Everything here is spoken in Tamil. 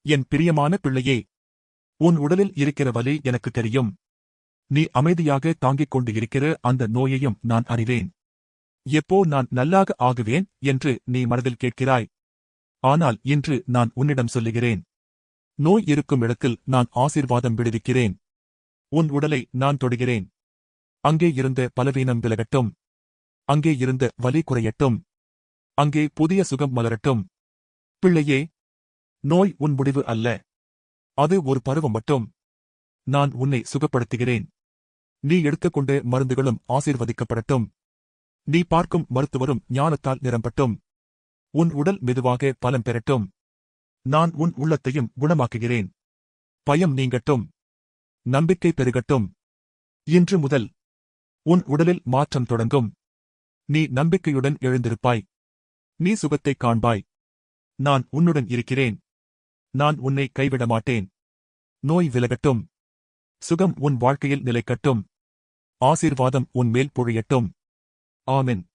என் பிரியமான பிள்ளையே, உன் உடலில் இருக்கிற வலி எனக்கு தெரியும். நீ அமைதியாக தாங்கிக் கொண்டு இருக்கிற அந்த நோயையும் நான் அறிவேன். எப்போ நான் நல்லாக ஆகுவேன் என்று நீ மனதில் கேட்கிறாய். ஆனால் இன்று நான் உன்னிடம் சொல்லுகிறேன். நோய் இருக்கும் இடத்தில் நான் ஆசீர்வாதம் விடுவிக்கிறேன். உன் உடலை நான் தொடுகிறேன். அங்கே இருந்த பலவீனம் விலகட்டும். அங்கே இருந்த வலி குறையட்டும். அங்கே புதிய சுகம் மலரட்டும். பிள்ளையே, நோய் உன் முடிவு அல்ல. அது ஒரு பருவம் மட்டும். நான் உன்னை சுகப்படுத்துகிறேன். நீ எடுத்துக்கொண்ட மருந்துகளும் ஆசீர்வதிக்கப்படட்டும். நீ பார்க்கும் மருத்துவரும் ஞானத்தால் நிரம்பட்டும். உன் உடல் மெதுவாக பலம் பெறட்டும். நான் உன் உள்ளத்தையும் குணமாக்குகிறேன். பயம் நீங்கட்டும். நம்பிக்கை பெருகட்டும். இன்று முதல் உன் உடலில் மாற்றம் தொடங்கும். நீ நம்பிக்கையுடன் எழுந்திருப்பாய். நீ சுகத்தைக் காண்பாய். நான் உன்னுடன் இருக்கிறேன். நான் உன்னை கைவிட மாட்டேன். நோய் விலகட்டும். சுகம் உன் வாழ்க்கையில் நிலைக்கட்டும். ஆசீர்வாதம் உன் மேல் பொழியட்டும். ஆமென்.